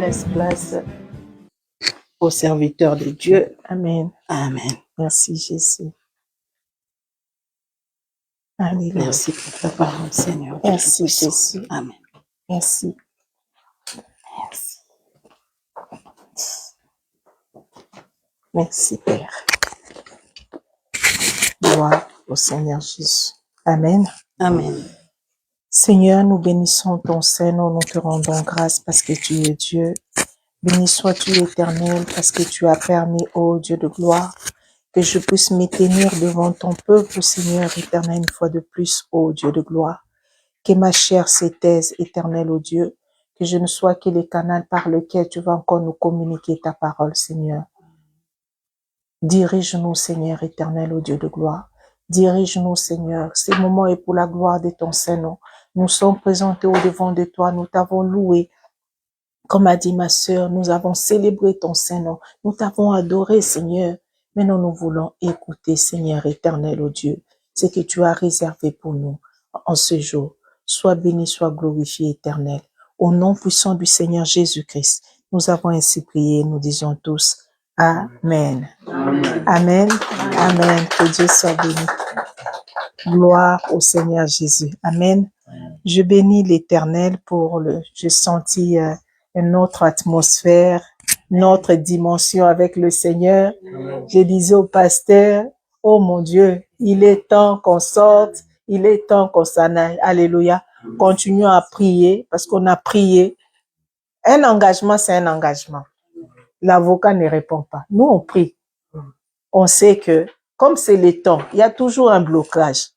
laisse place aux serviteurs de Dieu. Amen. Amen. Merci Jésus. Alléluia. Merci pour ta parole, Seigneur. Merci Jésus. Amen. Merci. Merci. Merci Père. Gloire au Seigneur Jésus. Amen. Amen. Seigneur, nous bénissons ton Saint-Nom, nous te rendons grâce parce que tu es Dieu. Béni sois-tu éternel parce que tu as permis, ô Dieu de gloire, que je puisse me tenir devant ton peuple, Seigneur éternel, une fois de plus, ô Dieu de gloire. Que ma chair s'étaise, éternel, ô Dieu, que je ne sois que le canal par lequel tu vas encore nous communiquer ta parole, Seigneur. Dirige-nous, Seigneur éternel, ô Dieu de gloire. Dirige-nous, Seigneur. Ce moment est pour la gloire de ton Saint-Nom. Nous sommes présentés au-devant de toi. Nous t'avons loué. Comme a dit ma sœur, nous avons célébré ton Saint-Nom. Nous t'avons adoré, Seigneur. Maintenant, nous voulons écouter, Seigneur éternel, ô Dieu, ce que tu as réservé pour nous en ce jour. Sois béni, sois glorifié, éternel. Au nom puissant du Seigneur Jésus-Christ, nous avons ainsi prié. Nous disons tous Amen. Amen. Amen. Amen. Que Dieu soit béni. Gloire au Seigneur Jésus. Amen. Je bénis l'Éternel pour j'ai senti une autre atmosphère, une autre dimension avec le Seigneur. Je disais au pasteur, oh mon Dieu, il est temps qu'on sorte, il est temps qu'on s'en aille. Alléluia. Continuons à prier parce qu'on a prié. Un engagement, c'est un engagement. L'avocat ne répond pas. Nous, on prie. On sait que, comme c'est le temps, il y a toujours un blocage.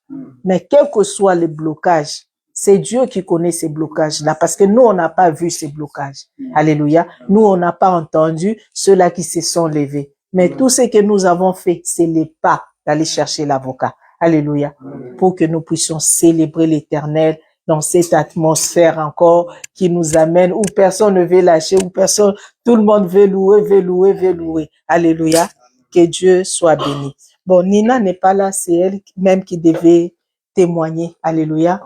Mais quel que soit le blocage, c'est Dieu qui connaît ces blocages-là, parce que nous, on n'a pas vu ces blocages. Alléluia. Nous, on n'a pas entendu ceux-là qui se sont levés. Mais tout ce que nous avons fait, c'est les pas d'aller chercher l'avocat. Alléluia. Pour que nous puissions célébrer l'Éternel dans cette atmosphère encore qui nous amène où personne ne veut lâcher, où personne, tout le monde veut louer, veut louer, veut louer. Alléluia. Que Dieu soit béni. Bon, Nina n'est pas là, c'est elle même qui devait témoigner. Alléluia.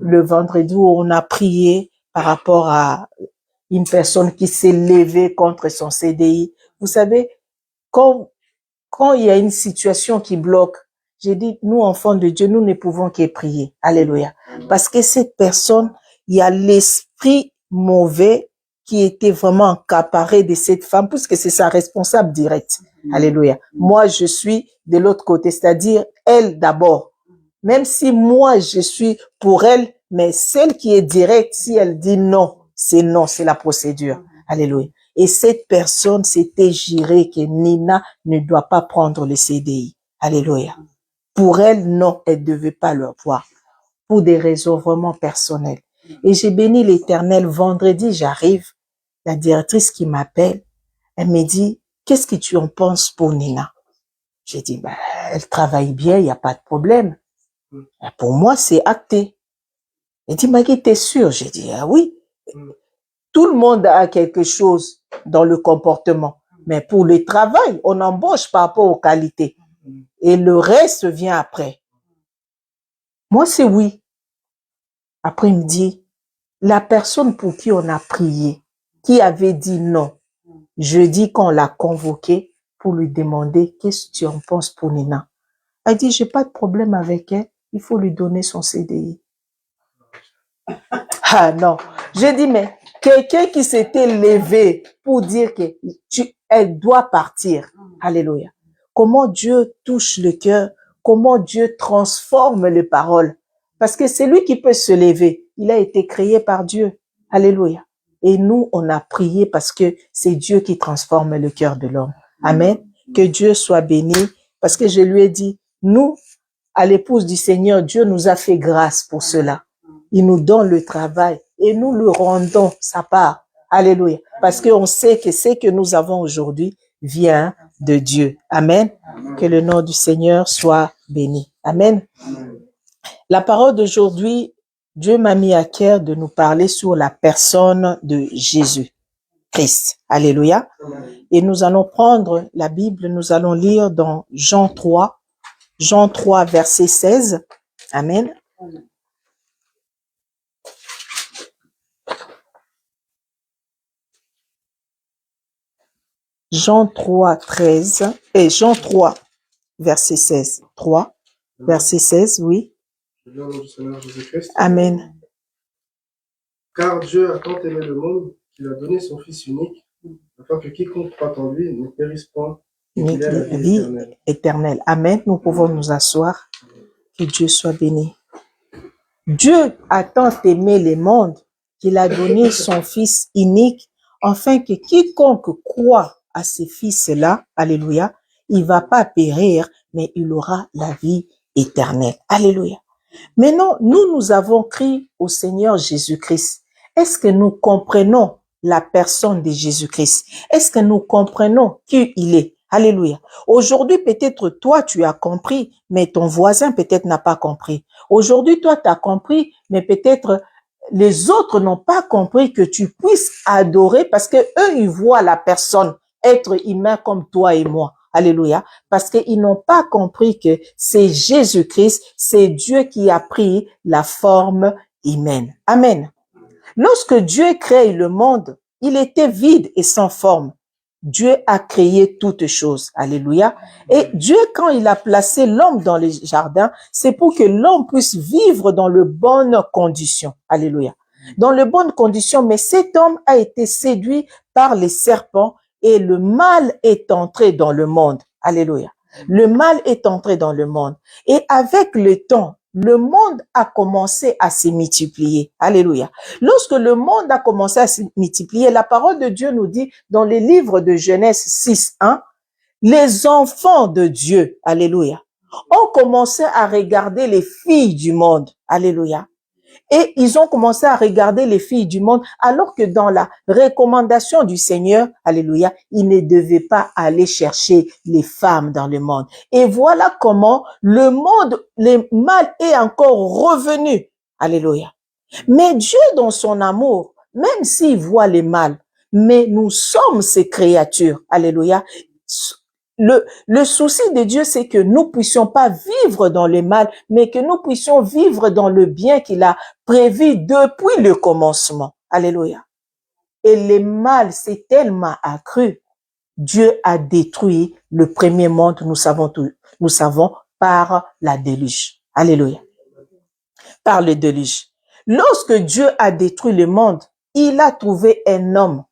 Le vendredi où on a prié par rapport à une personne qui s'est levée contre son CDI. Vous savez, quand il y a une situation qui bloque, j'ai dit, nous, enfants de Dieu, nous ne pouvons que prier. Alléluia. Parce que cette personne, il y a l'esprit mauvais qui était vraiment accaparé de cette femme, puisque c'est sa responsable directe. Alléluia. Moi, je suis de l'autre côté, c'est-à-dire elle d'abord. Même si moi, je suis pour elle, mais celle qui est directe, si elle dit non, c'est la procédure. Alléluia. Et cette personne s'était jurée que Nina ne doit pas prendre le CDI. Alléluia. Pour elle, non, elle ne devait pas le voir. Pour des raisons vraiment personnelles. Et j'ai béni l'Éternel. Vendredi, j'arrive. La directrice qui m'appelle, elle me dit, qu'est-ce que tu en penses pour Nina? J'ai dit, elle travaille bien, il n'y a pas de problème. Pour moi, c'est acté. Elle dit, Maggie, t'es sûre? J'ai dit, ah oui. Tout le monde a quelque chose dans le comportement. Mais pour le travail, on embauche par rapport aux qualités. Et le reste vient après. Moi, c'est oui. Après, il me dit, la personne pour qui on a prié, qui avait dit non, jeudi, quand on l'a convoqué pour lui demander qu'est-ce que tu en penses pour Nina. Elle dit, j'ai pas de problème avec elle, il faut lui donner son CDI. Ah non, j'ai dit, mais quelqu'un qui s'était levé pour dire que elle doit partir. Alléluia. Comment Dieu touche le cœur, comment Dieu transforme les paroles. Parce que c'est lui qui peut se lever. Il a été créé par Dieu. Alléluia. Et nous, on a prié parce que c'est Dieu qui transforme le cœur de l'homme. Amen. Que Dieu soit béni. Parce que je lui ai dit, nous, à l'épouse du Seigneur, Dieu nous a fait grâce pour cela. Il nous donne le travail et nous le rendons sa part. Alléluia. Parce qu'on sait que ce que nous avons aujourd'hui vient de Dieu. Amen. Que le nom du Seigneur soit béni. Amen. La parole d'aujourd'hui, Dieu m'a mis à cœur de nous parler sur la personne de Jésus Christ. Alléluia. Et nous allons prendre la Bible, nous allons lire dans Jean 3, verset 16. Amen. Jean 3, 13, et Jean 3, verset 16. 3, verset 16, oui. Je viens au nom du Seigneur Jésus-Christ. Amen. Car Dieu a tant aimé le monde qu'il a donné son Fils unique, afin que quiconque croit en lui ne périsse point, mais qu'il ait la vie éternelle. Éternelle. Amen. Nous pouvons nous asseoir. Que Dieu soit béni. Dieu a tant aimé le monde qu'il a donné son Fils unique, afin que quiconque croit à ces fils-là, alléluia, il va pas périr, mais il aura la vie éternelle. Alléluia. Maintenant, nous avons crié au Seigneur Jésus-Christ. Est-ce que nous comprenons la personne de Jésus-Christ? Est-ce que nous comprenons qui il est? Alléluia. Aujourd'hui, peut-être toi, tu as compris, mais ton voisin peut-être n'a pas compris. Aujourd'hui, toi, tu as compris, mais peut-être les autres n'ont pas compris que tu puisses adorer parce que eux, ils voient la personne être humain comme toi et moi. Alléluia. Parce qu'ils n'ont pas compris que c'est Jésus-Christ, c'est Dieu qui a pris la forme humaine. Amen. Lorsque Dieu crée le monde, il était vide et sans forme. Dieu a créé toutes choses. Alléluia. Et Dieu, quand il a placé l'homme dans le jardin, c'est pour que l'homme puisse vivre dans de bonnes conditions. Alléluia. Dans de bonnes conditions, mais cet homme a été séduit par les serpents et le mal est entré dans le monde. Alléluia. Le mal est entré dans le monde. Et avec le temps, le monde a commencé à se multiplier. Alléluia. Lorsque le monde a commencé à se multiplier, la parole de Dieu nous dit dans les livres de Genèse 6:1, les enfants de Dieu, alléluia, ont commencé à regarder les filles du monde. Alléluia. Et ils ont commencé à regarder les filles du monde, alors que dans la recommandation du Seigneur, alléluia, ils ne devaient pas aller chercher les femmes dans le monde. Et voilà comment le monde, le mal est encore revenu. Alléluia. Mais Dieu, dans son amour, même s'il voit les mal, mais nous sommes ses créatures. Alléluia. Le souci de Dieu, c'est que nous puissions pas vivre dans le mal, mais que nous puissions vivre dans le bien qu'il a prévu depuis le commencement. Alléluia. Et le mal s'est tellement accru. Dieu a détruit le premier monde, nous savons par la déluge. Alléluia. Par le déluge. Lorsque Dieu a détruit le monde, il a trouvé un homme.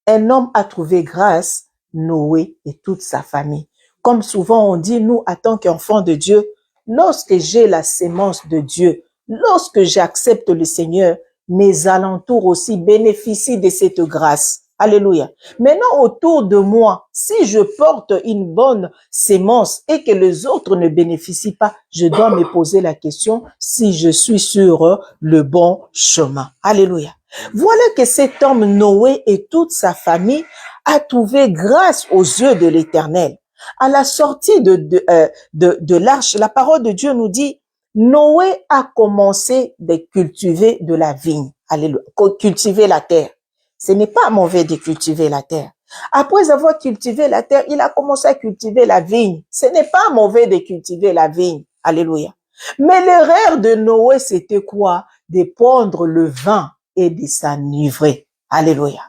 Un homme a trouvé grâce, Noé et toute sa famille. Comme souvent on dit, nous, en tant qu'enfants de Dieu, lorsque j'ai la sémence de Dieu, lorsque j'accepte le Seigneur, mes alentours aussi bénéficient de cette grâce. Alléluia. Maintenant, autour de moi, si je porte une bonne sémence et que les autres ne bénéficient pas, je dois me poser la question si je suis sur le bon chemin. Alléluia. Voilà que cet homme Noé et toute sa famille a trouvé grâce aux yeux de l'Éternel. À la sortie de l'arche, la parole de Dieu nous dit, Noé a commencé de cultiver de la vigne. Alléluia. Cultiver la terre. Ce n'est pas mauvais de cultiver la terre. Après avoir cultivé la terre, il a commencé à cultiver la vigne. Ce n'est pas mauvais de cultiver la vigne. Alléluia. Mais l'erreur de Noé, c'était quoi? De prendre le vin et de s'enivrer. Alléluia.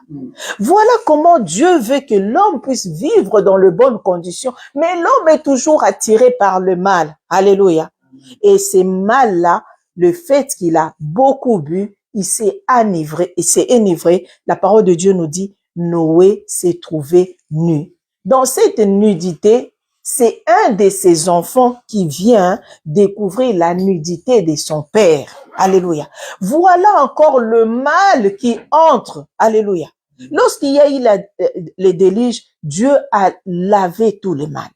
Voilà comment Dieu veut que l'homme puisse vivre dans de bonnes conditions, mais l'homme est toujours attiré par le mal. Alléluia. Et ce mal-là, le fait qu'il a beaucoup bu, il s'est enivré. La parole de Dieu nous dit, Noé s'est trouvé nu. Dans cette nudité, c'est un de ses enfants qui vient découvrir la nudité de son père. Alléluia. Voilà encore le mal qui entre. Alléluia. Lorsqu'il y a eu les déluge, Dieu a lavé tout le mal.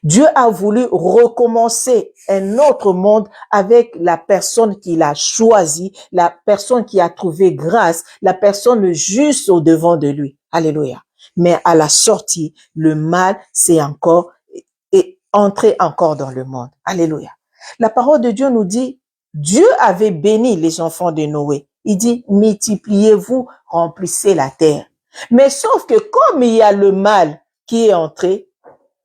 Dieu a voulu recommencer un autre monde avec la personne qu'il a choisie, la personne qui a trouvé grâce, la personne juste au devant de lui. Alléluia. Mais à la sortie, le mal s'est entré encore dans le monde. Alléluia. La parole de Dieu nous dit, Dieu avait béni les enfants de Noé. Il dit, multipliez-vous, remplissez la terre. Mais sauf que comme il y a le mal qui est entré,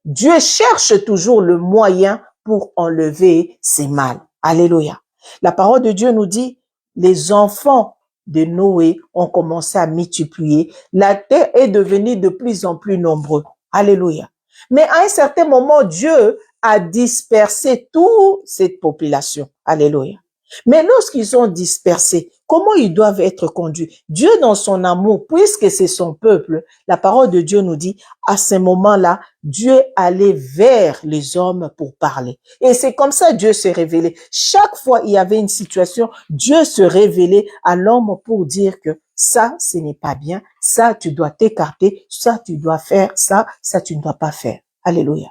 Dieu cherche toujours le moyen pour enlever ces mal. Alléluia. La parole de Dieu nous dit, les enfants de Noé ont commencé à multiplier. La terre est devenue de plus en plus nombreuse. Alléluia. Mais à un certain moment, Dieu a dispersé toute cette population. Alléluia. Mais lorsqu'ils sont dispersés, comment ils doivent être conduits? Dieu, dans son amour, puisque c'est son peuple, la parole de Dieu nous dit, à ce moment-là, Dieu allait vers les hommes pour parler. Et c'est comme ça que Dieu s'est révélé. Chaque fois il y avait une situation, Dieu se révélait à l'homme pour dire que ça, ce n'est pas bien, ça, tu dois t'écarter, ça, tu dois faire, ça, tu ne dois pas faire. Alléluia.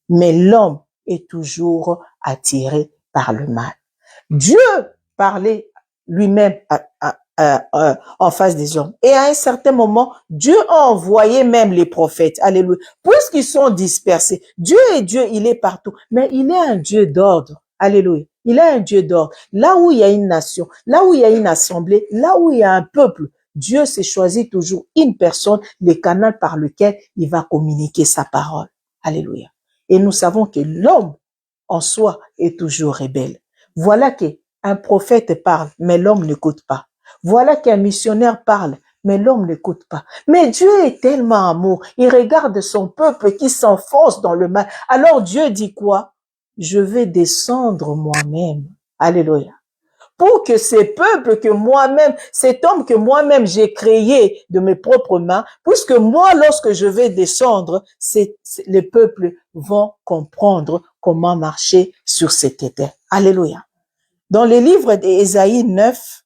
Mais l'homme est toujours attiré par le mal. Dieu parlait lui-même en face des hommes. Et à un certain moment, Dieu a envoyé même les prophètes. Alléluia. Puisqu'ils sont dispersés. Dieu est Dieu, il est partout. Mais il est un Dieu d'ordre. Alléluia. Il est un Dieu d'ordre. Là où il y a une nation, là où il y a une assemblée, là où il y a un peuple, Dieu s'est choisi toujours une personne, le canal par lequel il va communiquer sa parole. Alléluia. Et nous savons que l'homme en soi est toujours rebelle. Voilà qu'un prophète parle, mais l'homme n'écoute pas. Voilà qu'un missionnaire parle, mais l'homme n'écoute pas. Mais Dieu est tellement amour. Il regarde son peuple qui s'enfonce dans le mal. Alors Dieu dit quoi? Je vais descendre moi-même. Alléluia. Pour que ces peuples que moi-même, cet homme que moi-même j'ai créé de mes propres mains, puisque moi, lorsque je vais descendre, les peuples vont comprendre comment marcher sur cette terre. Alléluia. Dans le livre d'Ésaïe 9,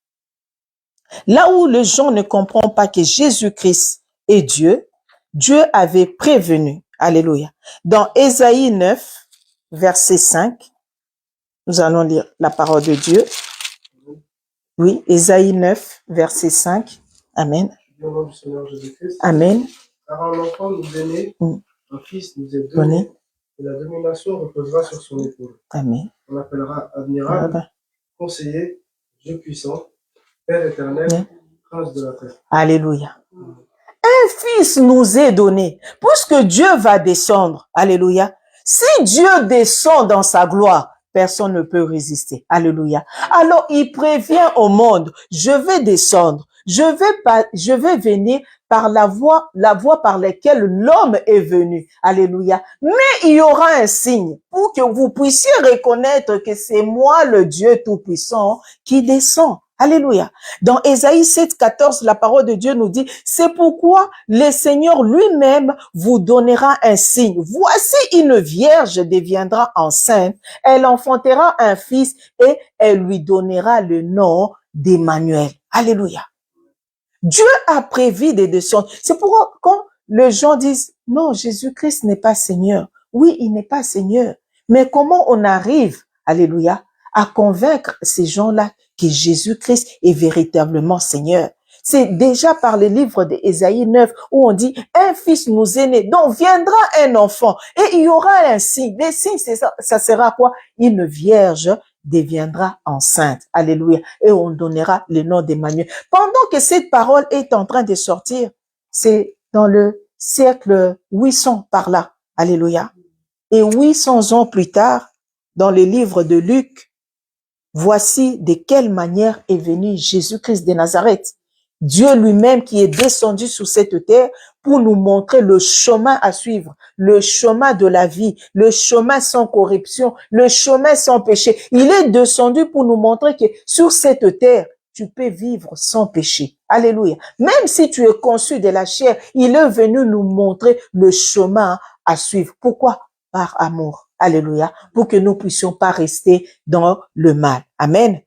là où les gens ne comprennent pas que Jésus-Christ est Dieu, Dieu avait prévenu. Alléluia. Dans Ésaïe 9, verset 5, nous allons lire la parole de Dieu. Oui, Ésaïe 9, verset 5. Amen. Au nom du Seigneur Jésus-Christ. Amen. Car un enfant nous est né, un fils nous est donné, et la domination reposera sur son épaule. Amen. On l'appellera admirable, conseiller, Dieu puissant, Père éternel, prince de la terre. Alléluia. Un fils nous est donné, puisque Dieu va descendre. Alléluia. Si Dieu descend dans sa gloire, personne ne peut résister. Alléluia. Alors, il prévient au monde, je vais descendre. Je vais venir par la voie par laquelle l'homme est venu. Alléluia. Mais il y aura un signe pour que vous puissiez reconnaître que c'est moi, le Dieu Tout-Puissant, qui descend. Alléluia. Dans Ésaïe 7, 14, la parole de Dieu nous dit, c'est pourquoi le Seigneur lui-même vous donnera un signe. Voici une vierge deviendra enceinte. Elle enfantera un fils et elle lui donnera le nom d'Emmanuel. Alléluia. Dieu a prévu des descendre. C'est pourquoi quand les gens disent, non, Jésus-Christ n'est pas Seigneur. Oui, il n'est pas Seigneur. Mais comment on arrive, alléluia, à convaincre ces gens-là que Jésus-Christ est véritablement Seigneur? C'est déjà par le livre d'Ésaïe 9 où on dit, un fils nous est né, donc viendra un enfant et il y aura un signe. Les signes, ça sera quoi? Une vierge deviendra enceinte. Alléluia. Et on donnera le nom d'Emmanuel. Pendant que cette parole est en train de sortir, c'est dans le siècle 800 par là. Alléluia. Et 800 ans plus tard, dans le livre de Luc, voici de quelle manière est venu Jésus-Christ de Nazareth. Dieu lui-même qui est descendu sur cette terre pour nous montrer le chemin à suivre, le chemin de la vie, le chemin sans corruption, le chemin sans péché. Il est descendu pour nous montrer que sur cette terre, tu peux vivre sans péché. Alléluia. Même si tu es conçu de la chair, il est venu nous montrer le chemin à suivre. Pourquoi? Par amour. Alléluia. Pour que nous puissions pas rester dans le mal. Amen.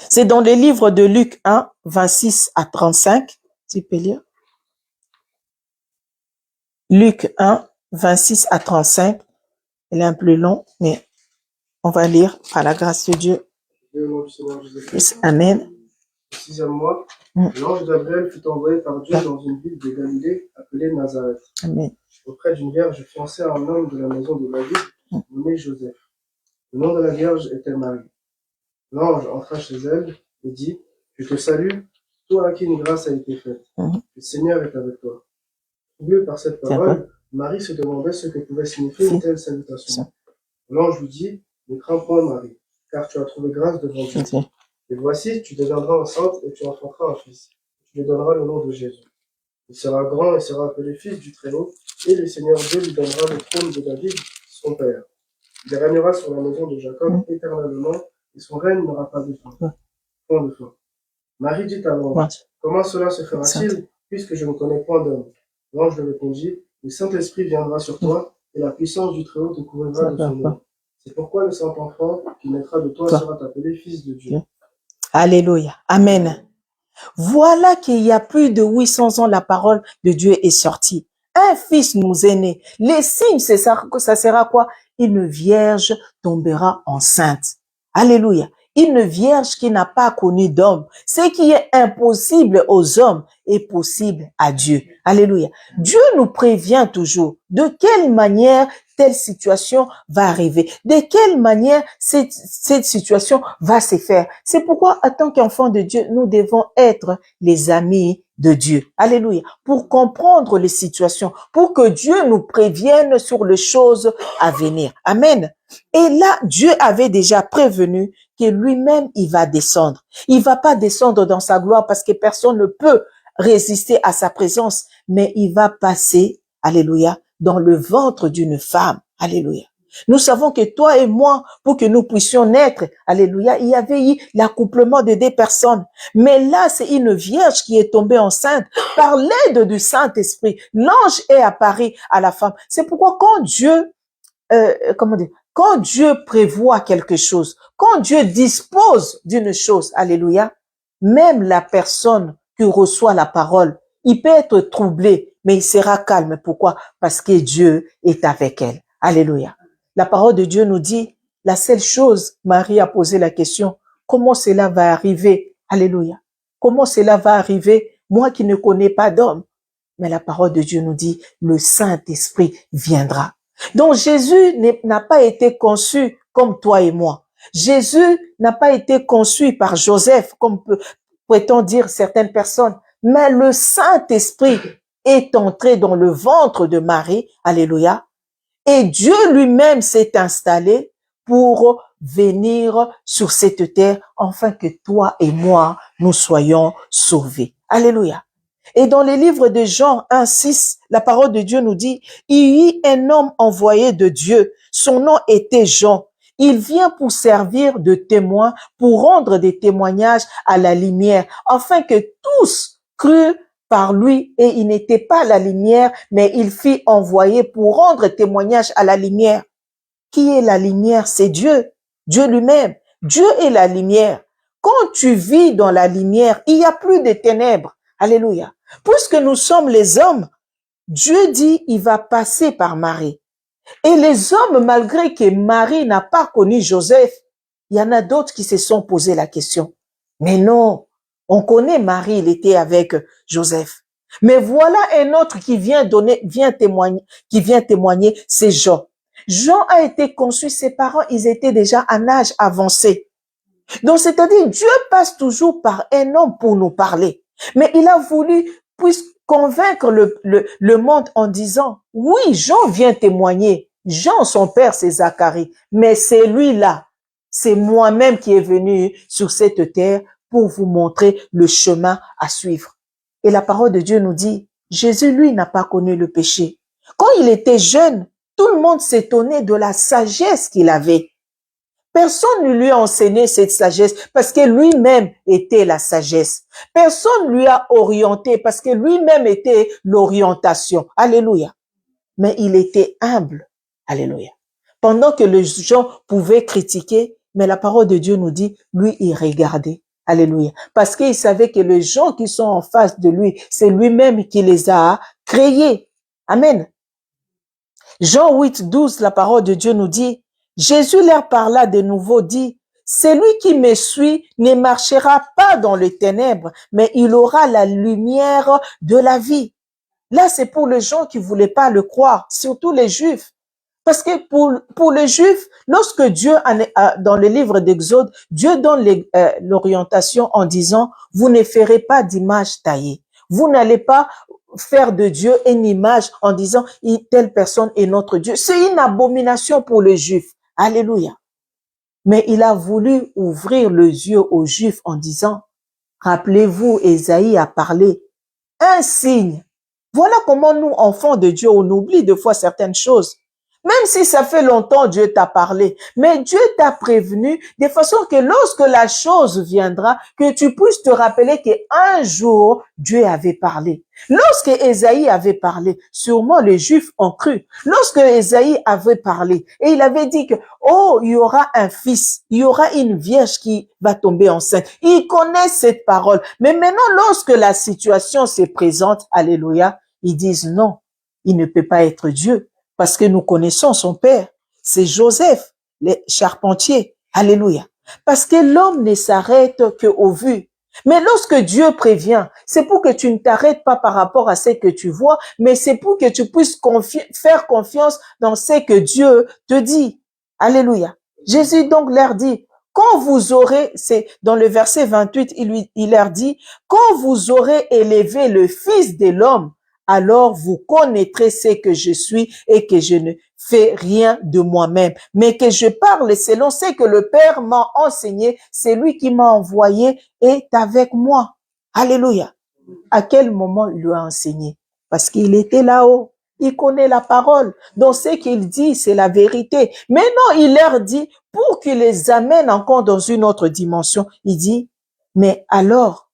C'est dans le livre de Luc 1, 26 à 35. Tu peux lire? Luc 1, 26 à 35. Elle est un peu long, mais on va lire par la grâce de Dieu. Amen. Au 6e mois, l'ange Gabriel fut envoyé par Dieu dans une ville de Galilée appelée Nazareth. Amen. Auprès d'une vierge fiancée à un homme de la maison de David, nommé Joseph. Le nom de la vierge était Marie. L'ange entra chez elle et dit, je te salue, toi à qui une grâce a été faite. Le Seigneur est avec toi. Troublée par cette parole, Marie se demandait ce que pouvait signifier une telle salutation. L'ange lui dit, ne crains point Marie, car tu as trouvé grâce devant Dieu. Et voici, tu deviendras enceinte et tu enfanteras un fils. Tu lui donneras le nom de Jésus. Il sera grand et sera appelé fils du Très-Haut, et le Seigneur Dieu lui donnera le trône de David, son père. Il régnera sur la maison de Jacob éternellement, et son règne n'aura pas de fin. Point de fin. Marie dit à l'ange, comment cela se fera-t-il, puisque je ne connais point d'homme? L'ange lui répondit, le Saint-Esprit viendra sur toi, et la puissance du Très-Haut te couvrira de son nom. C'est pourquoi le Saint-Enfant qui naîtra de toi sera appelé Fils de Dieu. Alléluia. Amen. Voilà qu'il y a plus de 800 ans, la parole de Dieu est sortie. Un fils nous est né. Les signes, ça sera quoi? Une vierge tombera enceinte. Alléluia. Une vierge qui n'a pas connu d'homme. Ce qui est impossible aux hommes est possible à Dieu. Alléluia. Dieu nous prévient toujours de quelle manière telle situation va arriver, de quelle manière cette situation va se faire. C'est pourquoi, en tant qu'enfants de Dieu, nous devons être les amis de Dieu. Alléluia. Pour comprendre les situations, pour que Dieu nous prévienne sur les choses à venir. Amen. Et là, Dieu avait déjà prévenu que lui-même, il va descendre. Il va pas descendre dans sa gloire parce que personne ne peut résister à sa présence, mais il va passer, alléluia, dans le ventre d'une femme. Alléluia. Nous savons que toi et moi, pour que nous puissions naître, alléluia, il y avait eu l'accouplement de deux personnes. Mais là, c'est une vierge qui est tombée enceinte par l'aide du Saint-Esprit. L'ange est apparu à la femme. C'est pourquoi quand Dieu, quand Dieu prévoit quelque chose, quand Dieu dispose d'une chose, alléluia, même la personne qui reçoit la parole, il peut être troublé, mais il sera calme. Pourquoi? Parce que Dieu est avec elle. Alléluia. La parole de Dieu nous dit, la seule chose, Marie a posé la question, comment cela va arriver? Alléluia. Comment cela va arriver? Moi qui ne connais pas d'homme. Mais la parole de Dieu nous dit, le Saint-Esprit viendra. Donc Jésus n'a pas été conçu comme toi et moi. Jésus n'a pas été conçu par Joseph, comme prétend dire certaines personnes. Mais le Saint-Esprit est entré dans le ventre de Marie. Alléluia. Et Dieu lui-même s'est installé pour venir sur cette terre, afin que toi et moi, nous soyons sauvés. Alléluia. Et dans les livres de Jean 1,6, la parole de Dieu nous dit, il y eut un homme envoyé de Dieu. Son nom était Jean. Il vient pour servir de témoin, pour rendre des témoignages à la lumière, afin que tous crurent par lui, et il n'était pas la lumière, mais il fut envoyé pour rendre témoignage à la lumière. Qui est la lumière? C'est Dieu, Dieu lui-même. Dieu est la lumière. Quand tu vis dans la lumière, il n'y a plus de ténèbres. Alléluia. Puisque nous sommes les hommes, Dieu dit, il va passer par Marie. Et les hommes, malgré que Marie n'a pas connu Joseph, il y en a d'autres qui se sont posé la question. Mais non, on connaît Marie, il était avec Joseph. Mais voilà un autre qui vient témoigner, c'est Jean. Jean a été conçu, ses parents, ils étaient déjà en âge avancé. Donc, c'est-à-dire, Dieu passe toujours par un homme pour nous parler. Mais il a voulu, convaincre le monde en disant, oui, Jean vient témoigner. Jean, son père, c'est Zacharie. Mais c'est lui-là. C'est moi-même qui est venu sur cette terre pour vous montrer le chemin à suivre. Et la parole de Dieu nous dit, Jésus, lui, n'a pas connu le péché. Quand il était jeune, tout le monde s'étonnait de la sagesse qu'il avait. Personne ne lui a enseigné cette sagesse parce que lui-même était la sagesse. Personne ne lui a orienté parce que lui-même était l'orientation. Alléluia. Mais il était humble. Alléluia. Pendant que les gens pouvaient critiquer, mais la parole de Dieu nous dit, lui, il regardait. Alléluia. Parce qu'il savait que les gens qui sont en face de lui, c'est lui-même qui les a créés. Amen. Jean 8, 12, la parole de Dieu nous dit, Jésus leur parla de nouveau, dit, celui qui me suit ne marchera pas dans les ténèbres, mais il aura la lumière de la vie. Là, c'est pour les gens qui voulaient pas le croire, surtout les Juifs. Parce que pour les Juifs, lorsque Dieu, dans le livre d'Exode, Dieu donne l'orientation en disant, vous ne ferez pas d'image taillée. Vous n'allez pas faire de Dieu une image en disant, telle personne est notre Dieu. C'est une abomination pour les Juifs. Alléluia. Mais il a voulu ouvrir les yeux aux Juifs en disant, rappelez-vous, Ésaïe a parlé, un signe. Voilà comment nous, enfants de Dieu, on oublie des fois certaines choses. Même si ça fait longtemps, Dieu t'a parlé, mais Dieu t'a prévenu de façon que lorsque la chose viendra, que tu puisses te rappeler qu'un jour, Dieu avait parlé. Lorsque Ésaïe avait parlé, sûrement les Juifs ont cru. Lorsque Ésaïe avait parlé, et il avait dit que, oh, il y aura un fils, il y aura une vierge qui va tomber enceinte. Ils connaissent cette parole. Mais maintenant, lorsque la situation se présente, alléluia, ils disent non, il ne peut pas être Dieu. Parce que nous connaissons son père, c'est Joseph, le charpentier. Alléluia. Parce que l'homme ne s'arrête qu'au vu. Mais lorsque Dieu prévient, c'est pour que tu ne t'arrêtes pas par rapport à ce que tu vois, mais c'est pour que tu puisses faire confiance dans ce que Dieu te dit. Alléluia. Jésus donc leur dit, quand vous aurez, c'est dans le verset 28, il leur dit, quand vous aurez élevé le Fils de l'homme, alors vous connaîtrez ce que je suis et que je ne fais rien de moi-même, mais que je parle selon ce que le Père m'a enseigné, c'est lui qui m'a envoyé est avec moi. Alléluia. À quel moment il lui a enseigné? Parce qu'il était là-haut. Il connaît la parole. Donc ce qu'il dit, c'est la vérité. Mais non, il leur dit, pour qu'il les amène encore dans une autre dimension, il dit, mais alors,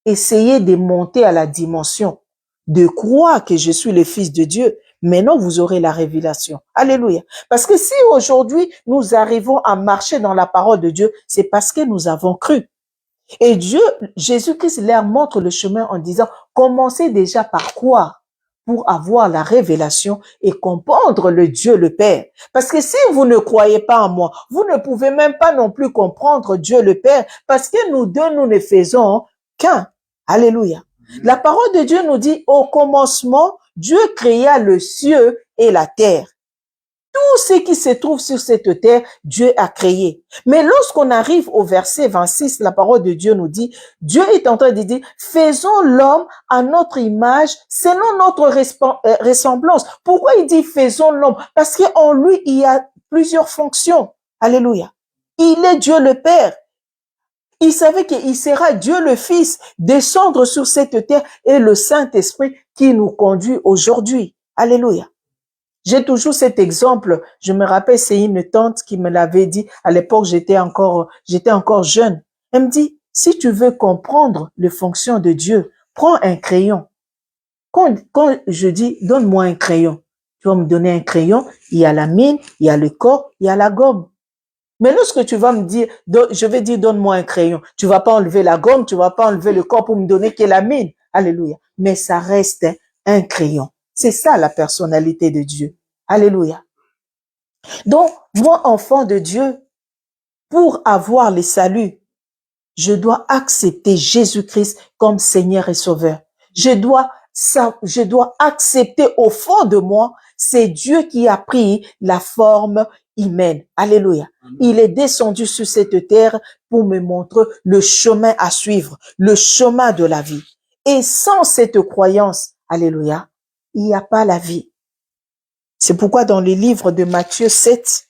essayez de monter à la dimension de croire que je suis le Fils de Dieu. Maintenant, vous aurez la révélation. Alléluia. Parce que si aujourd'hui, nous arrivons à marcher dans la parole de Dieu, c'est parce que nous avons cru. Et Dieu, Jésus-Christ leur montre le chemin en disant, commencez déjà par croire pour avoir la révélation et comprendre le Dieu le Père. Parce que si vous ne croyez pas en moi, vous ne pouvez même pas non plus comprendre Dieu le Père, parce que nous deux, nous ne faisons qu'un. Alléluia. La parole de Dieu nous dit, au commencement, Dieu créa le ciel et la terre. Tout ce qui se trouve sur cette terre, Dieu a créé. Mais lorsqu'on arrive au verset 26, la parole de Dieu nous dit, Dieu est en train de dire, faisons l'homme à notre image, selon notre ressemblance. Pourquoi il dit faisons l'homme? Parce qu'en lui, il y a plusieurs fonctions. Alléluia. Il est Dieu le Père. Il savait qu'il sera Dieu le Fils, descendre sur cette terre et le Saint-Esprit qui nous conduit aujourd'hui. Alléluia. J'ai toujours cet exemple. Je me rappelle, c'est une tante qui me l'avait dit à l'époque, j'étais encore jeune. Elle me dit, si tu veux comprendre les fonctions de Dieu, prends un crayon. Quand je dis, donne-moi un crayon, tu vas me donner un crayon, il y a la mine, il y a le corps, il y a la gomme. Mais lorsque tu vas me dire, je vais dire, donne-moi un crayon, tu vas pas enlever la gomme, tu vas pas enlever le corps pour me donner que la mine. Alléluia. Mais ça reste un crayon. C'est ça la personnalité de Dieu. Alléluia. Donc, moi, enfant de Dieu, pour avoir le salut, je dois accepter Jésus-Christ comme Seigneur et Sauveur. Je dois accepter au fond de moi, c'est Dieu qui a pris la forme humaine. Alléluia. Il est descendu sur cette terre pour me montrer le chemin à suivre, le chemin de la vie. Et sans cette croyance, alléluia, il n'y a pas la vie. C'est pourquoi dans le livre de Matthieu 7,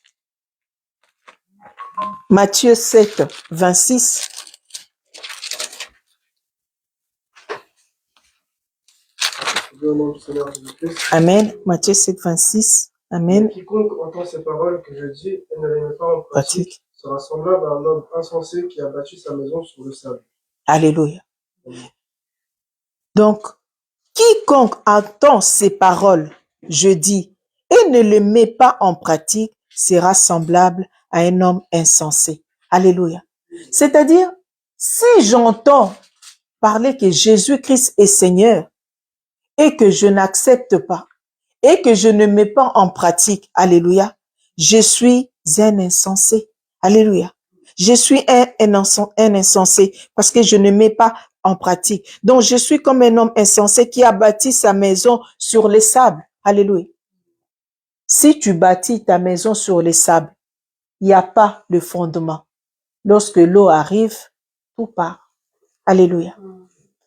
26, Amen. Matthieu 7, 26. Amen. Mais quiconque entend ces paroles que je dis et ne les met pas en pratique sera semblable à un homme insensé qui a bâti sa maison sur le sable. Alléluia. Donc, quiconque entend ces paroles, je dis, et ne les met pas en pratique, sera semblable à un homme insensé. Alléluia. C'est-à-dire, si j'entends parler que Jésus-Christ est Seigneur et que je n'accepte pas et que je ne mets pas en pratique, alléluia, je suis un insensé. Alléluia. Je suis un insensé parce que je ne mets pas en pratique. Donc, je suis comme un homme insensé qui a bâti sa maison sur les sables. Alléluia. Si tu bâtis ta maison sur les sables, il n'y a pas de fondement. Lorsque l'eau arrive, tout part. Alléluia.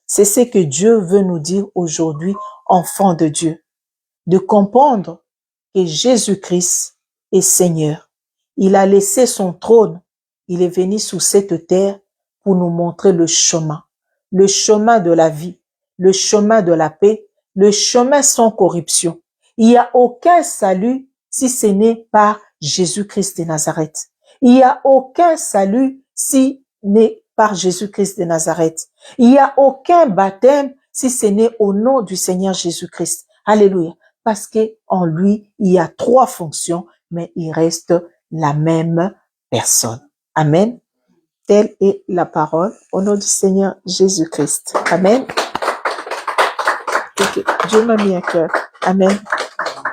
C'est ce que Dieu veut nous dire aujourd'hui, enfants de Dieu, de comprendre que Jésus-Christ est Seigneur Il a laissé son trône. Il est venu sur cette terre pour nous montrer le chemin de la vie, le chemin de la paix, le chemin sans corruption. Il n'y a aucun salut si ce n'est par Jésus-Christ de Nazareth. Il n'y a aucun salut si n'est par Jésus-Christ de Nazareth. Il n'y a aucun baptême si ce n'est au nom du Seigneur Jésus-Christ. Alléluia. Parce que en lui, il y a 3 fonctions, mais il reste la même personne. Amen. Telle est la parole au nom du Seigneur Jésus-Christ. Amen. Okay. Dieu m'a mis à cœur. Amen.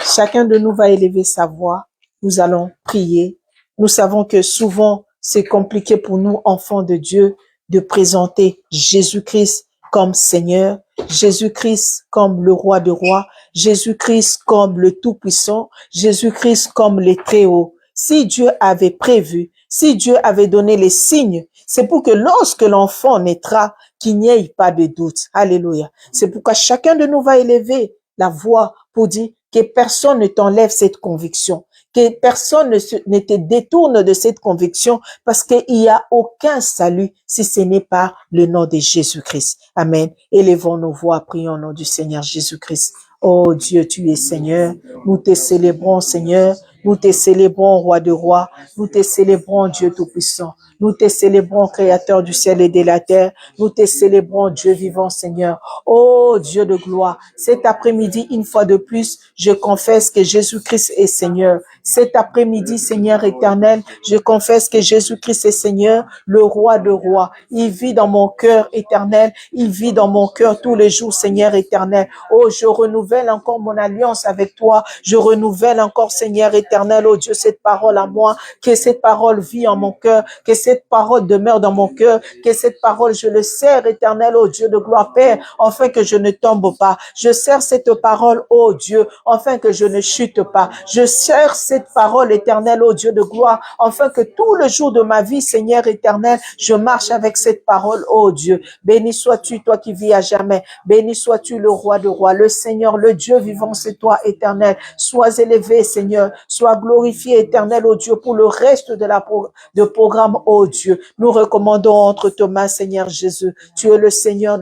Chacun de nous va élever sa voix. Nous allons prier. Nous savons que souvent, c'est compliqué pour nous, enfants de Dieu, de présenter Jésus-Christ comme Seigneur, Jésus-Christ comme le roi de rois, Jésus-Christ comme le Tout-Puissant, Jésus-Christ comme le Très-Haut. Si Dieu avait prévu, si Dieu avait donné les signes, c'est pour que lorsque l'enfant naîtra, qu'il n'y ait pas de doute. Alléluia. C'est pourquoi chacun de nous va élever la voix pour dire que personne ne t'enlève cette conviction, que personne ne te détourne de cette conviction, parce qu'il n'y a aucun salut si ce n'est pas le nom de Jésus-Christ. Amen. Élevons nos voix, prions au nom du Seigneur Jésus-Christ. Oh Dieu, tu es Seigneur. Nous te célébrons, Seigneur. Nous te célébrons, Roi de rois. Nous te célébrons, Dieu Tout-Puissant. Nous te célébrons, Créateur du ciel et de la terre. Nous te célébrons, Dieu vivant, Seigneur. Oh Dieu de gloire, cet après-midi, une fois de plus, je confesse que Jésus-Christ est Seigneur. Cet après-midi, Seigneur éternel, je confesse que Jésus-Christ est Seigneur, le Roi de rois. Il vit dans mon cœur éternel. Il vit dans mon cœur tous les jours, Seigneur éternel. Oh, je renouvelle encore mon alliance avec toi. Je renouvelle encore, Seigneur éternel, oh Dieu, cette parole à moi. Que cette parole vit en mon cœur. Que cette parole demeure dans mon cœur. Que cette parole, je le sers, éternel, oh Dieu de gloire, Père, afin que je ne tombe pas. Je sers cette parole, oh Dieu, afin que je ne chute pas. Je sers cette parole, éternelle, oh Dieu de gloire, afin que tout le jour de ma vie, Seigneur éternel, je marche avec cette parole, oh Dieu. Béni sois-tu, toi qui vis à jamais. Béni sois-tu, le roi de rois, le Seigneur, le Dieu vivant, c'est toi, éternel. Sois élevé, Seigneur. Sois glorifié, éternel, oh Dieu, pour le reste de programme, oh Dieu. Nous recommandons entre tes mains, Seigneur Jésus. Tu es le Seigneur,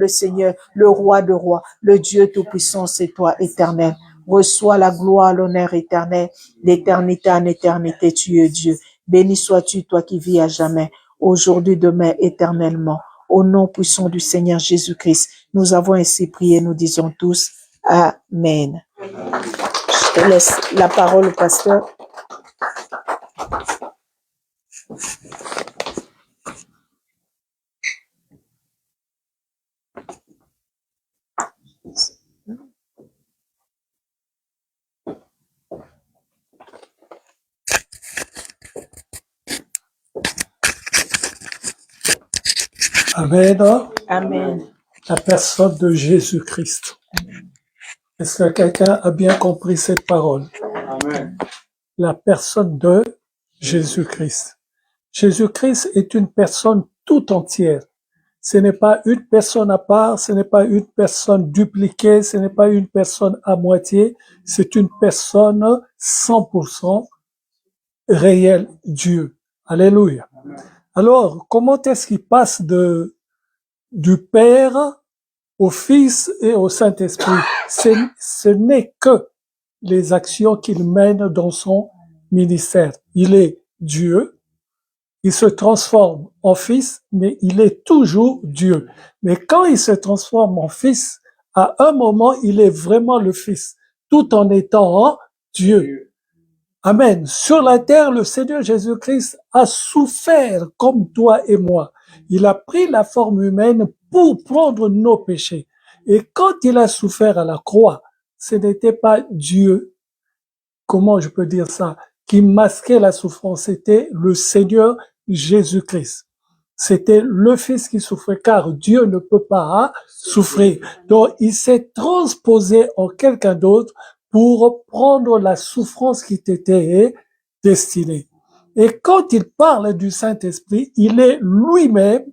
le roi de rois, le Dieu tout-puissant, c'est toi, éternel. Reçois la gloire, l'honneur éternel, d'éternité en éternité, tu es Dieu. Béni sois-tu, toi qui vis à jamais, aujourd'hui, demain, éternellement. Au nom puissant du Seigneur Jésus-Christ, nous avons ainsi prié, nous disons tous Amen. Je te laisse la parole au pasteur. Amen. Amen. La personne de Jésus-Christ. Est-ce que quelqu'un a bien compris cette parole? Amen. La personne de Jésus-Christ. Jésus-Christ est une personne tout entière. Ce n'est pas une personne à part, ce n'est pas une personne dupliquée, ce n'est pas une personne à moitié, c'est une personne 100% réelle, Dieu. Alléluia. Alors, comment est-ce qu'il passe du Père au Fils et au Saint-Esprit? Ce n'est que les actions qu'il mène dans son ministère. Il est Dieu, il se transforme en Fils, mais il est toujours Dieu. Mais quand il se transforme en Fils, à un moment, il est vraiment le Fils, tout en étant Dieu. Amen. Sur la terre, le Seigneur Jésus-Christ a souffert comme toi et moi. Il a pris la forme humaine pour prendre nos péchés. Et quand il a souffert à la croix, ce n'était pas Dieu, comment je peux dire ça, qui masquait la souffrance, c'était le Seigneur Jésus-Christ. C'était le Fils qui souffrait, car Dieu ne peut pas souffrir. Donc, il s'est transposé en quelqu'un d'autre pour prendre la souffrance qui t'était destinée. Et quand il parle du Saint-Esprit, il est lui-même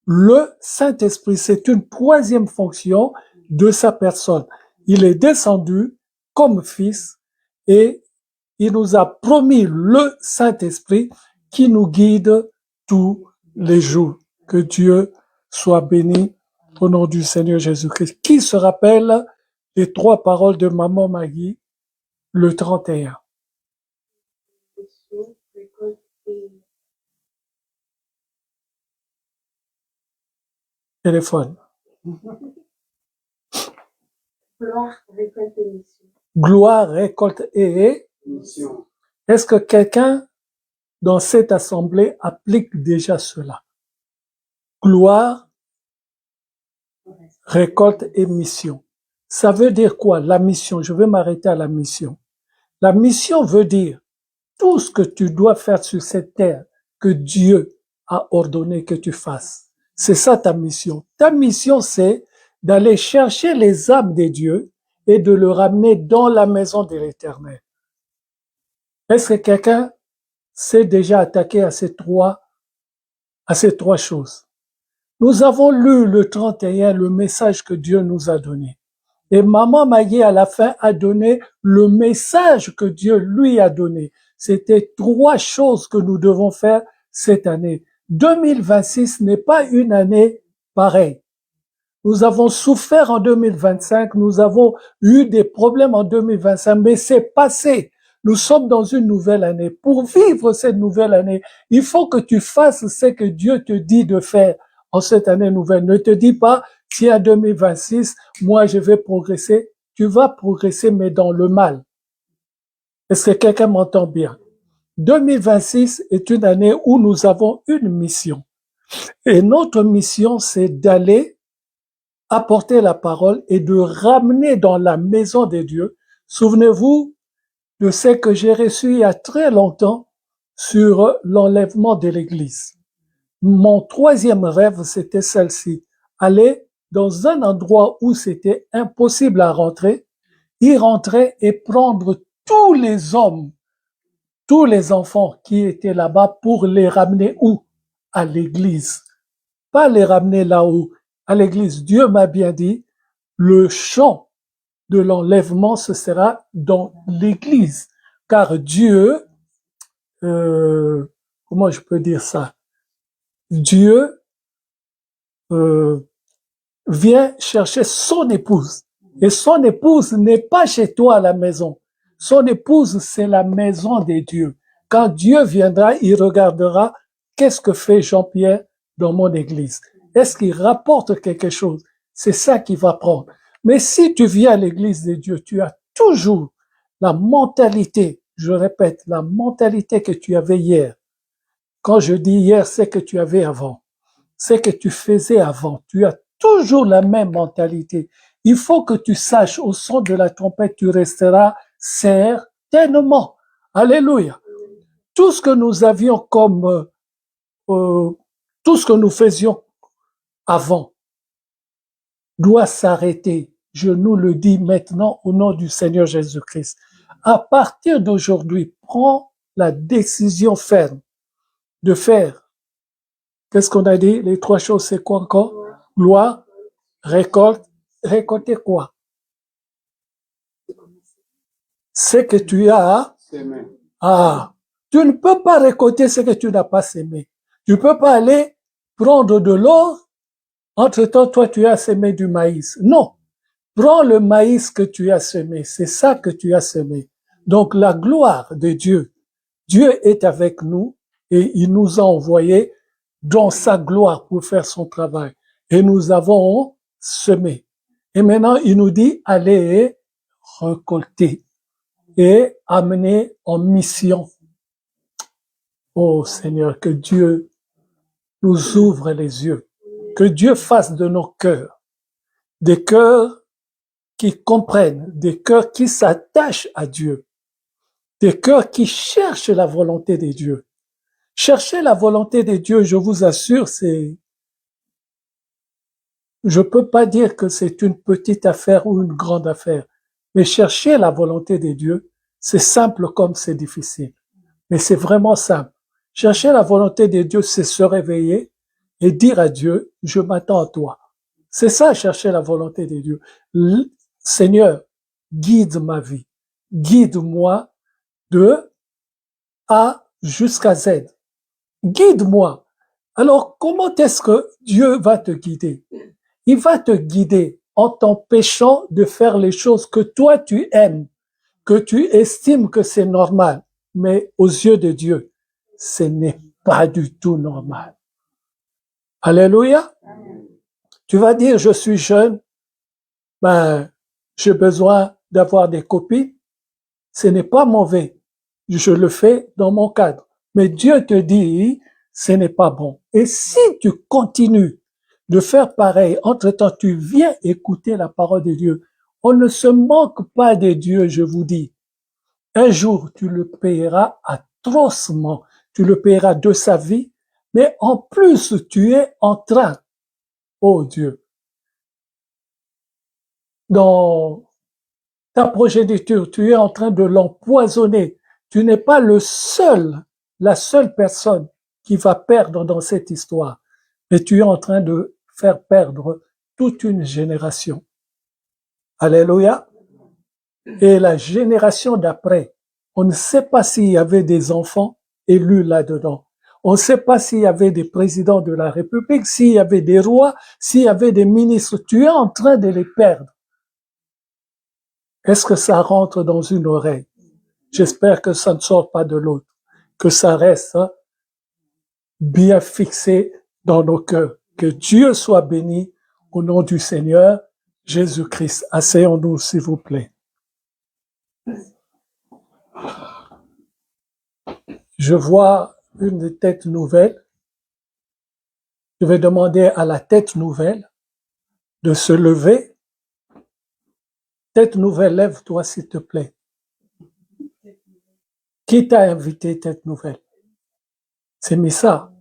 le Saint-Esprit. C'est une troisième fonction de sa personne. Il est descendu comme Fils et il nous a promis le Saint-Esprit qui nous guide tous les jours. Que Dieu soit béni au nom du Seigneur Jésus-Christ. Qui se rappelle les 3 paroles de Maman Maggie, le 31? Téléphone. Gloire, récolte et mission. Gloire, récolte et Mission. est-ce que quelqu'un dans cette assemblée applique déjà cela? Gloire, récolte et mission. Ça veut dire quoi? La mission, je vais m'arrêter à la mission. La mission veut dire tout ce que tu dois faire sur cette terre que Dieu a ordonné que tu fasses. C'est ça ta mission. Ta mission, c'est d'aller chercher les âmes des dieux et de le ramener dans la maison de l'Éternel. Est-ce que quelqu'un s'est déjà attaqué à ces trois choses? Nous avons lu le 31, le message que Dieu nous a donné. Et Maman Maggie, à la fin, a donné le message que Dieu lui a donné. C'était 3 choses que nous devons faire cette année. 2026 n'est pas une année pareille. Nous avons souffert en 2025, nous avons eu des problèmes en 2025, mais c'est passé. Nous sommes dans une nouvelle année. Pour vivre cette nouvelle année, il faut que tu fasses ce que Dieu te dit de faire en cette année nouvelle. Ne te dis pas, si en 2026, moi je vais progresser. Tu vas progresser, mais dans le mal. Est-ce que quelqu'un m'entend bien? 2026 est une année où nous avons une mission. Et notre mission, c'est d'aller apporter la parole et de ramener dans la maison de Dieu. Souvenez-vous de ce que j'ai reçu il y a très longtemps sur l'enlèvement de l'Église. Mon 3e rêve, c'était celle-ci. Aller dans un endroit où c'était impossible à rentrer, y rentrer et prendre tous les hommes, tous les enfants qui étaient là-bas pour les ramener où? À l'Église. Pas les ramener là-haut, à l'Église. Dieu m'a bien dit, le champ de l'enlèvement, ce sera dans l'Église. Car Dieu, comment je peux dire ça? Dieu vient chercher son épouse. Et son épouse n'est pas chez toi à la maison. Son épouse, c'est la maison des dieux. Quand Dieu viendra, il regardera qu'est-ce que fait Jean-Pierre dans mon église. Est-ce qu'il rapporte quelque chose? C'est ça qu'il va prendre. Mais si tu viens à l'église des dieux, tu as toujours la mentalité, je répète, la mentalité que tu avais hier. Quand je dis hier, c'est que tu avais avant. C'est que tu faisais avant. Tu as toujours la même mentalité. Il faut que tu saches, au son de la trompette, tu resteras certainement. Alléluia. Tout ce que nous avions comme, tout ce que nous faisions avant doit s'arrêter. Je nous le dis maintenant au nom du Seigneur Jésus-Christ. À partir d'aujourd'hui, prends la décision ferme de faire. Qu'est-ce qu'on a dit? Les 3 choses, c'est quoi encore? Gloire, récolte. Récolter quoi? C'est que tu as. Tu ne peux pas récolter ce que tu n'as pas sémé. Tu ne peux pas aller prendre de l'or. Entre-temps, toi, tu as semé du maïs. Non. Prends le maïs que tu as semé. C'est ça que tu as semé. Donc, la gloire de Dieu. Dieu est avec nous et il nous a envoyés dans sa gloire pour faire son travail. Et nous avons semé. Et maintenant, il nous dit, allez récolter et amener en mission. Oh Seigneur, que Dieu nous ouvre les yeux. Que Dieu fasse de nos cœurs des cœurs qui comprennent, des cœurs qui s'attachent à Dieu, des cœurs qui cherchent la volonté de Dieu. Chercher la volonté de Dieu, je vous assure, je peux pas dire que c'est une petite affaire ou une grande affaire, mais chercher la volonté de Dieu, c'est simple comme c'est difficile. Mais c'est vraiment simple. Chercher la volonté de Dieu, c'est se réveiller et dire à Dieu, je m'attends à toi. C'est ça, chercher la volonté de Dieu. Seigneur, guide ma vie. Guide-moi de A jusqu'à Z. Guide-moi. Alors, comment est-ce que Dieu va te guider? Il va te guider en t'empêchant de faire les choses que toi tu aimes, que tu estimes que c'est normal. Mais aux yeux de Dieu, ce n'est pas du tout normal. Alléluia. Tu vas dire, je suis jeune, ben, j'ai besoin d'avoir des copines. Ce n'est pas mauvais. Je le fais dans mon cadre. Mais Dieu te dit, ce n'est pas bon. Et si tu continues de faire pareil, entre-temps, tu viens écouter la parole de Dieu. On ne se moque pas de Dieu, je vous dis. Un jour, tu le payeras atrocement. Tu le payeras de sa vie. Mais en plus, tu es en train, oh Dieu, dans ta progéniture, tu es en train de l'empoisonner. Tu n'es pas la seule personne qui va perdre dans cette histoire, mais tu es en train de faire perdre toute une génération. Alléluia. Et la génération d'après, on ne sait pas s'il y avait des enfants élus là-dedans. On ne sait pas s'il y avait des présidents de la République, s'il y avait des rois, s'il y avait des ministres. Tu es en train de les perdre. Est-ce que ça rentre dans une oreille? J'espère que ça ne sort pas de l'autre, que ça reste bien fixé dans nos cœurs. Que Dieu soit béni au nom du Seigneur Jésus-Christ. Asseyons-nous, s'il vous plaît. Je vois une tête nouvelle. Je vais demander à la tête nouvelle de se lever. Tête nouvelle, lève-toi, s'il te plaît. Qui t'a invité, tête nouvelle? C'est Missa.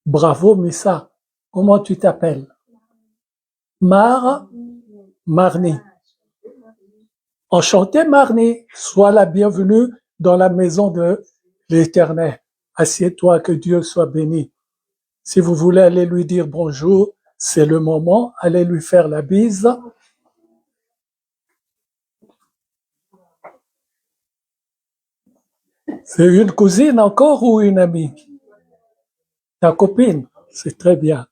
Bravo, Missa. Comment tu t'appelles? Marni. Enchanté, Marni. Sois la bienvenue dans la maison de l'Éternel. Assieds-toi, que Dieu soit béni. Si vous voulez aller lui dire bonjour, c'est le moment. Allez lui faire la bise. C'est une cousine encore ou une amie? Ta copine? C'est très bien.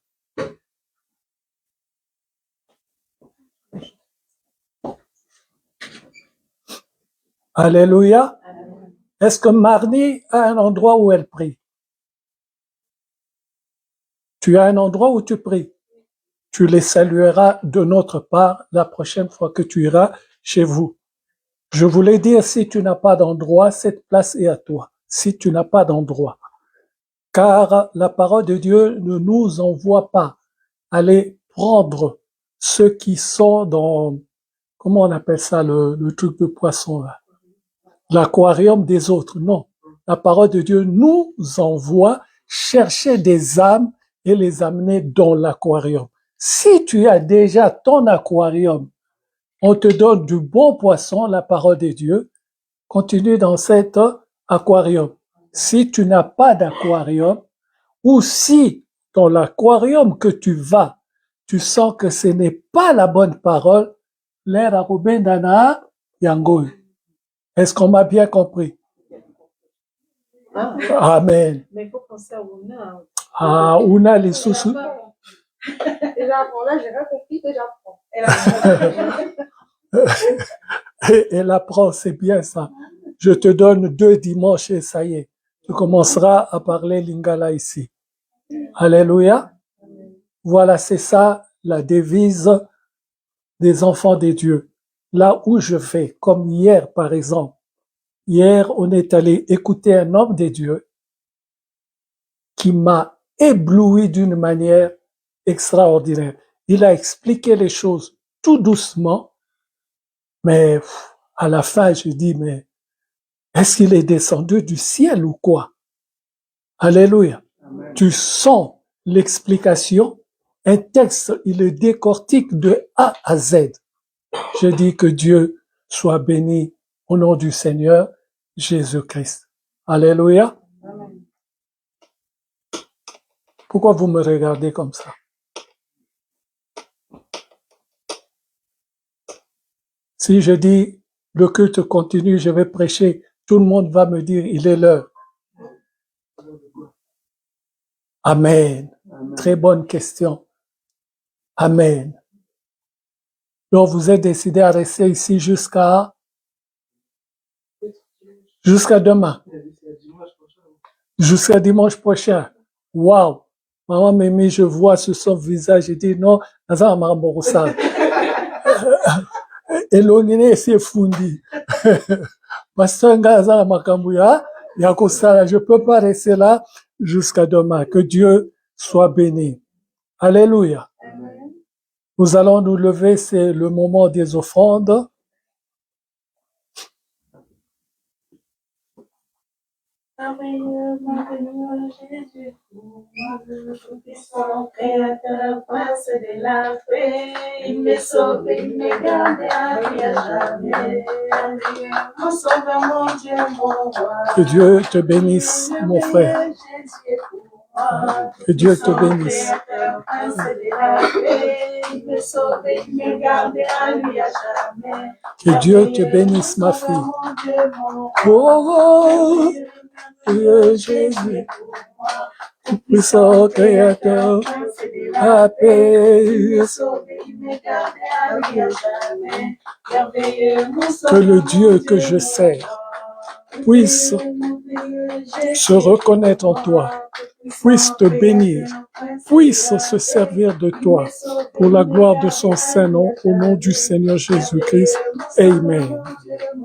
Alléluia. Est-ce que Marni a un endroit où elle prie? Tu as un endroit où tu pries. Tu les salueras de notre part la prochaine fois que tu iras chez vous. Je voulais dire, si tu n'as pas d'endroit, cette place est à toi. Si tu n'as pas d'endroit. Car la parole de Dieu ne nous envoie pas aller prendre ceux qui sont dans, comment on appelle ça, le truc de poisson là, l'aquarium des autres. Non. La parole de Dieu nous envoie chercher des âmes et les amener dans l'aquarium. Si tu as déjà ton aquarium, on te donne du bon poisson, la parole de Dieu, continue dans cet aquarium. Si tu n'as pas d'aquarium, ou si dans l'aquarium que tu vas, tu sens que ce n'est pas la bonne parole, l'air à Ruben Dana Yangoy. Est-ce qu'on m'a bien compris? Amen. Mais il faut penser à Ouna. Ah, Ouna les sous-sous. Déjà, là, j'ai rien compris, déjà, j'apprends. Elle apprend, c'est bien ça. Je te donne 2 dimanches et ça y est. Tu commenceras à parler lingala ici. Alléluia. Voilà, c'est ça la devise des enfants de Dieu. Là où je vais, comme hier par exemple. Hier, on est allé écouter un homme de Dieu qui m'a ébloui d'une manière extraordinaire. Il a expliqué les choses tout doucement, mais à la fin, je dis, mais est-ce qu'il est descendu du ciel ou quoi? Alléluia. Amen. Tu sens l'explication. Un texte, il le décortique de A à Z. Je dis que Dieu soit béni au nom du Seigneur Jésus-Christ. Alléluia. Amen. Pourquoi vous me regardez comme ça? Si je dis le culte continue, je vais prêcher Tout le monde va me dire, il est l'heure. Amen. Très bonne question. Amen. Donc, vous êtes décidé à rester ici jusqu'à demain. Jusqu'à dimanche prochain. Wow. Maman Mimi, je vois sur son visage, je dis non, Naza Maraborosa. Elongine c'est fundi. Pasteur Ngaza Makambuya, Yakosala, je peux pas rester là jusqu'à demain. Que Dieu soit béni. Alléluia. Nous allons nous lever, c'est le moment des offrandes. Merveilleux, merveilleux, Jésus, tout-puissant, créateur, prince de la paix, il me sauve, il me garde à vie à jamais. Mon sauveur, mon Dieu, mon roi. Que Dieu te bénisse, mon frère. Que Dieu te bénisse. Que Dieu te bénisse, ma fille. Oh, Dieu Jésus, puissant créateur, la paix. Que le Dieu que je sers puisse se reconnaître en toi, puisse te bénir, puisse se servir de toi pour la gloire de son Saint-Nom, au nom du Seigneur Jésus-Christ. Amen.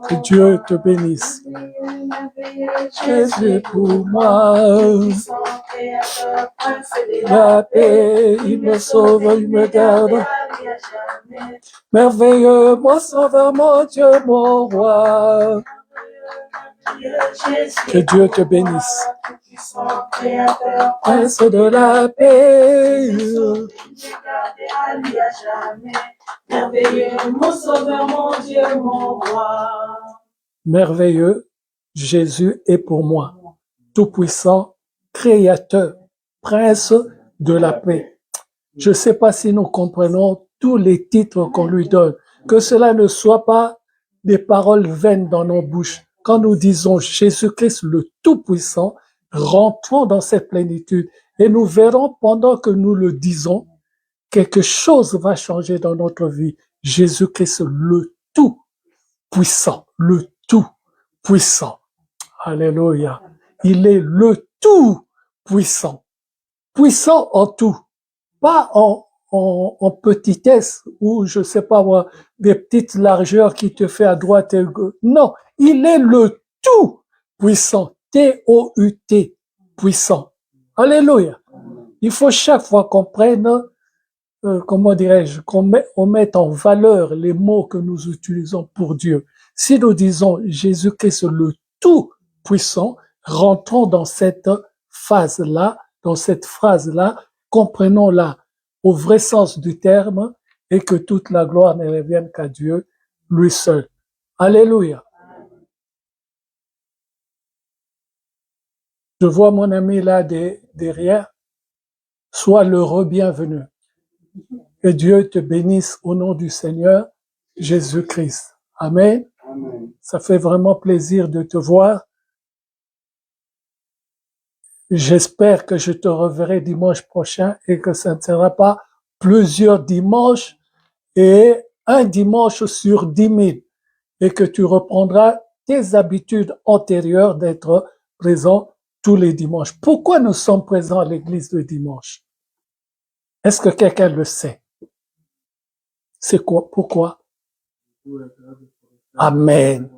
Que Dieu te bénisse. Jésus pour moi, la paix, il me sauve, il me garde. Merveilleux, mon sauveur, mon Dieu, mon roi. Que Dieu te bénisse. Prince de la paix. Merveilleux, mon sauveur, mon Dieu, mon roi. Merveilleux, Jésus est pour moi. Tout-puissant, créateur, prince de la paix. Je ne sais pas si nous comprenons tous les titres qu'on lui donne. Que cela ne soit pas des paroles vaines dans nos bouches. Quand nous disons Jésus-Christ le Tout-Puissant, rentrons dans cette plénitude et nous verrons pendant que nous le disons, quelque chose va changer dans notre vie. Jésus-Christ le Tout-Puissant, le Tout-Puissant. Alléluia. Il est le Tout-Puissant. Puissant en tout. Pas en petitesse ou je sais pas moi, des petites largeurs qui te fait à droite et à gauche. Non, il est le tout puissant. T-O-U-T, puissant. Alléluia. Il faut chaque fois qu'on prenne, comment dirais-je, on mette en valeur les mots que nous utilisons pour Dieu. Si nous disons Jésus-Christ le tout puissant, rentrons dans cette phase-là, dans cette phrase-là, comprenons-la au vrai sens du terme et que toute la gloire ne revienne qu'à Dieu, lui seul. Alléluia. Je vois mon ami là derrière. Sois le bienvenu. Que Dieu te bénisse au nom du Seigneur Jésus-Christ. Amen. Amen. Ça fait vraiment plaisir de te voir. J'espère que je te reverrai dimanche prochain et que ça ne sera pas plusieurs dimanches et un dimanche sur 10 000 et que tu reprendras tes habitudes antérieures d'être présent tous les dimanches. Pourquoi nous sommes présents à l'église le dimanche? Est-ce que quelqu'un le sait? C'est quoi? Pourquoi? Amen.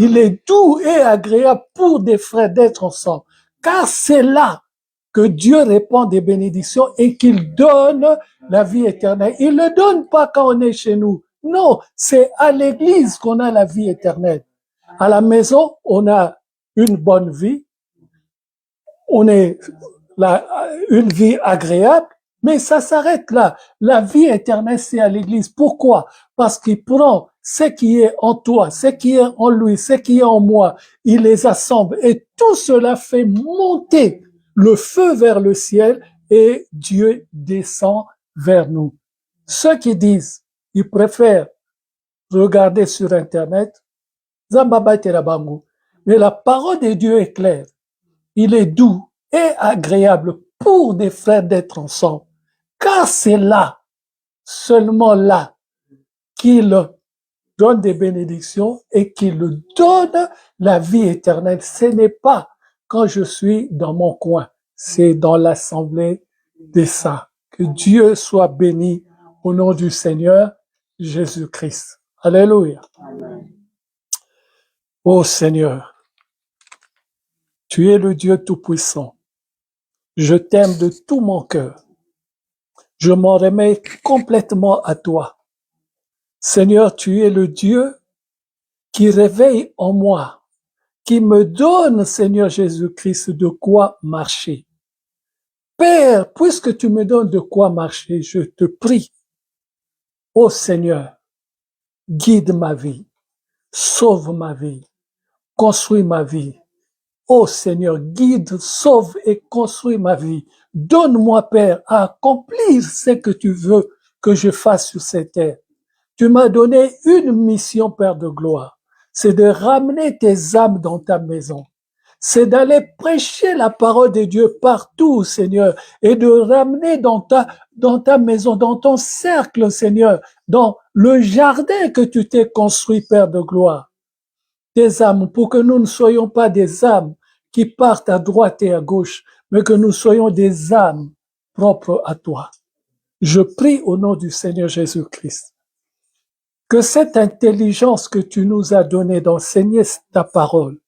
Il est doux et agréable pour des frères d'être ensemble, car c'est là que Dieu répand des bénédictions et qu'il donne la vie éternelle. Il ne le donne pas quand on est chez nous. Non, c'est à l'église qu'on a la vie éternelle. À la maison, on a une bonne vie, on est une vie agréable, mais ça s'arrête là. La vie éternelle, c'est à l'église. Pourquoi? Parce qu'il prend ce qui est en toi, ce qui est en lui, ce qui est en moi, il les assemble et tout cela fait monter le feu vers le ciel et Dieu descend vers nous. Ceux qui disent, ils préfèrent regarder sur Internet. Zambaba Terabangu. Mais la parole de Dieu est claire. Il est doux et agréable pour des frères d'être ensemble. Car c'est là, seulement là, qu'il donne des bénédictions et qu'il donne la vie éternelle. Ce n'est pas quand je suis dans mon coin, c'est dans l'assemblée des saints. Que Dieu soit béni au nom du Seigneur Jésus-Christ. Alléluia. Ô Seigneur, tu es le Dieu Tout-Puissant. Je t'aime de tout mon cœur. Je m'en remets complètement à toi. Seigneur, tu es le Dieu qui réveille en moi, qui me donne, Seigneur Jésus-Christ, de quoi marcher. Père, puisque tu me donnes de quoi marcher, je te prie, ô Seigneur, guide ma vie, sauve ma vie, construis ma vie. Ô Seigneur, guide, sauve et construis ma vie. Donne-moi, Père, à accomplir ce que tu veux que je fasse sur cette terre. Tu m'as donné une mission, Père de gloire. C'est de ramener tes âmes dans ta maison. C'est d'aller prêcher la parole de Dieu partout, Seigneur, et de ramener dans ta maison, dans ton cercle, Seigneur, dans le jardin que tu t'es construit, Père de gloire. Tes âmes, pour que nous ne soyons pas des âmes qui partent à droite et à gauche, mais que nous soyons des âmes propres à toi. Je prie au nom du Seigneur Jésus-Christ que cette intelligence que tu nous as donnée d'enseigner ta parole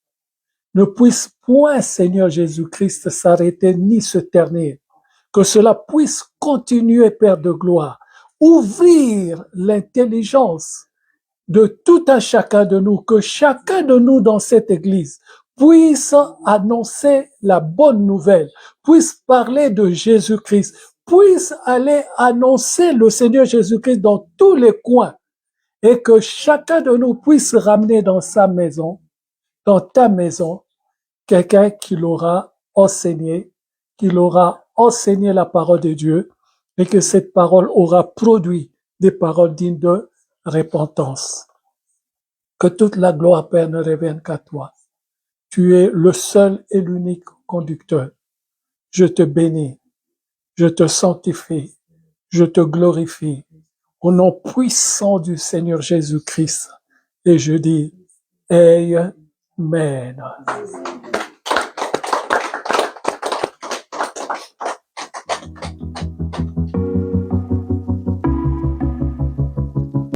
ne puisse point, Seigneur Jésus-Christ, s'arrêter ni se ternir. Que cela puisse continuer, Père de gloire, ouvrir l'intelligence de tout un chacun de nous, que chacun de nous dans cette église puisse annoncer la bonne nouvelle, puisse parler de Jésus-Christ, puisse aller annoncer le Seigneur Jésus-Christ dans tous les coins, et que chacun de nous puisse ramener dans sa maison, dans ta maison, quelqu'un qui l'aura enseigné la parole de Dieu, et que cette parole aura produit des paroles dignes de repentance. Que toute la gloire, Père, ne revienne qu'à toi. Tu es le seul et l'unique conducteur. Je te bénis, je te sanctifie, je te glorifie, au nom puissant du Seigneur Jésus-Christ. Et je dis, Amen.